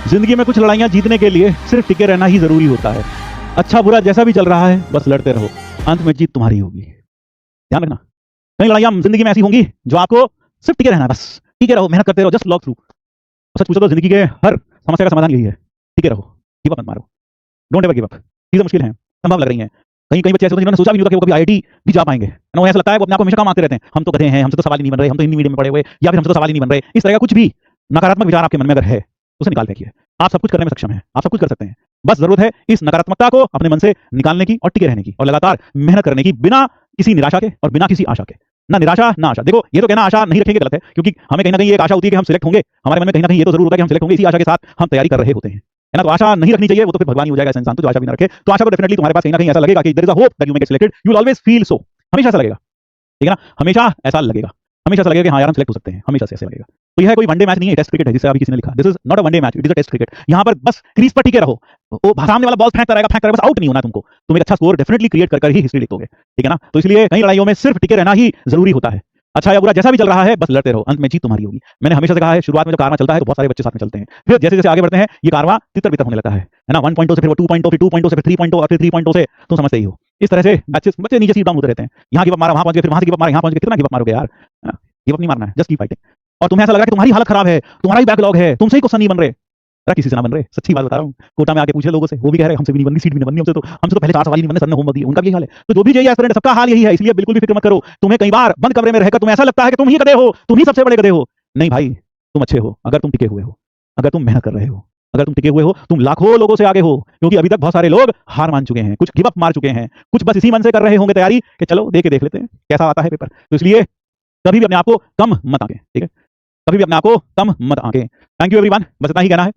जिंदगी में कुछ लड़ाइयां जीतने के लिए सिर्फ टिके रहना ही जरूरी होता है। अच्छा बुरा जैसा भी चल रहा है बस लड़ते रहो, अंत में जीत तुम्हारी होगी। ध्यान रखना, कई लड़ाइयां जिंदगी में ऐसी होंगी जो आपको सिर्फ टिके रहना है, बस टिके रहो, मेहनत करते रहो, जस्ट लॉक थ्रू। सच पूछो तो जिंदगी के हर समस्या का समाधान यही है, टिके रहो, गिव अप मत मारो, डोंट एवर गिव अप। चीजें मुश्किल हैं, संभव लग रही हैं, कहीं कहीं बच्चे ऐसे होते हैं जिन्होंने सोचा भी नहीं होता कि वो कभी आईआईटी भी जा पाएंगे, ना उन्हें ऐसा लगता है वो अपने आप को हमेशा काम आते रहते हैं, हम तो गधे हैं, हमसे तो सवाल ही नहीं बन रहे, हम तो हिंदी मीडियम में पढ़े हुए, या फिर हमसे तो सवाल ही नहीं बन रहे। इस तरह का कुछ भी नकारात्मक विचार आपके मन में अगर है तो उसे निकाल फेंकिए। आप सब कुछ करने में सक्षम हैं, आप सब कुछ कर सकते हैं, बस जरूरत है इस नकारात्मकता को अपने मन से निकालने की और टिके रहने की और लगातार मेहनत करने की, बिना किसी निराशा के और बिना किसी आशा के। ना निराशा ना आशा। देखो ये तो कहना आशा नहीं रखेंगे गलत है, क्योंकि हमें कहीं ना कहीं एक आशा होती है कि हम सिलेक्ट होंगे, हमारे मन में कहीं ना कहीं ये तो जरूर होता है कि हम सिलेक्ट होंगे, इसी आशा के साथ हम तैयारी कर रहे होते हैं, है ना। तो आशा नहीं रखनी चाहिए, वो तो फिर भगवान ही हो जाएगा ऐसा इंसान तो जो आशा भी ना रखे। तो आशा तो डेफिनेटली तुम्हारे पास कहीं ना कहीं ऐसा लगेगा कि there is a hope that you may get selected, you will always feel so, हमेशा ऐसा लगेगा, ठीक है ना, हमेशा ऐसा लगेगा, हमेशा ऐसा लगेगा कि हाँ यार हम सिलेक्ट हो सकते हैं, हमेशा से ऐसा लगेगा। तो यह कोई वनडे मैच नहीं है, टेस्ट क्रिकेट है जिसे अभी किसी ने लिखा, this is not a one day match, it is a test cricket. यहाँ पर बस क्रीज पर टिके रहो, वो सामने वाला बॉल फेंकता रहेगा, बस आउट नहीं होना तुमको, तुम एक अच्छा स्कोर डेफिनेटली क्रिएट कर ही हिस्ट्री लिखोगे, ठीक है ना। तो इसलिए कई लड़ाइयों में सिर्फ टिके रहना ही जरूरी होता है। अच्छा या बुरा जैसा भी चल रहा है बस लड़ते रहो, अंत में जीत तुम्हारी होगी। मैंने हमेशा से कहा है, शुरुआत में जब कारवां चलता है तो बहुत सारे बच्चे साथ में चलते हैं, फिर जैसे जैसे आगे बढ़ते हैं ये कारवां तितर बितर होने लगता है ना। 1.0 से फिर वो 2.0, फिर 2.0 से फिर 3.0 और फिर 3.0 से तुम समझते ही हो। इस तरह से बच्चे नीचे सीट डाउन होते रहते हैं, यहाँ गिव अप मारा वहां पहुंच गए, फिर वहां से गिव अप मारा यहाँ पहुंच गए, कितना गिव अप मारोगे यार, गिव अप नहीं मारना है, जस्ट कीप फाइटिंग। और तुम्हें ऐसा लग रहा है कि तुम्हारी हालत खराब है, तुम्हारा ही बैकलॉग है, तुमसे ही क्वेश्चन नहीं बन रहे, किसी से ना बन रहे, सच्ची बात बता रहा हूँ। कोटा में आके पूछे लोगों से, वो भी कह रहे हैं हमसे भी नहीं बननी, सीट भी नहीं बननी, हमसे तो पहले 4 सवाल ही नहीं बनने, सर ने होमवर्क दिया, उनका भी हाल है। तो जो भी जेईई एस्पिरेंट सबका हाल यही है, इसलिए बिल्कुल भी फिक्र मत करो। तुम्हें कई बार बंद कमरे में रहकर तुम्हें ऐसा लगता है कि तुम ही गधे हो, तुम ही सबसे बड़े गधे हो। नहीं भाई, तुम अच्छे हो अगर तुम टिके हुए हो, अगर तुम मेहनत कर रहे हो, अगर तुम टिके हुए हो, तुम लाखों लोगों से आगे हो, क्योंकि अभी तक बहुत सारे लोग हार मान चुके हैं, कुछ गिव अप मार चुके हैं, कुछ बस इसी मन से कर रहे होंगे तैयारी कि चलो दे के देख लेते हैं कैसा आता है पेपर। तो इसलिए कभी भी अपने आप को कम मत आंके, ठीक है, कभी भी अपने आप को कम मत आंके। थैंक यू एवरीवन, बस इतना ही कहना है।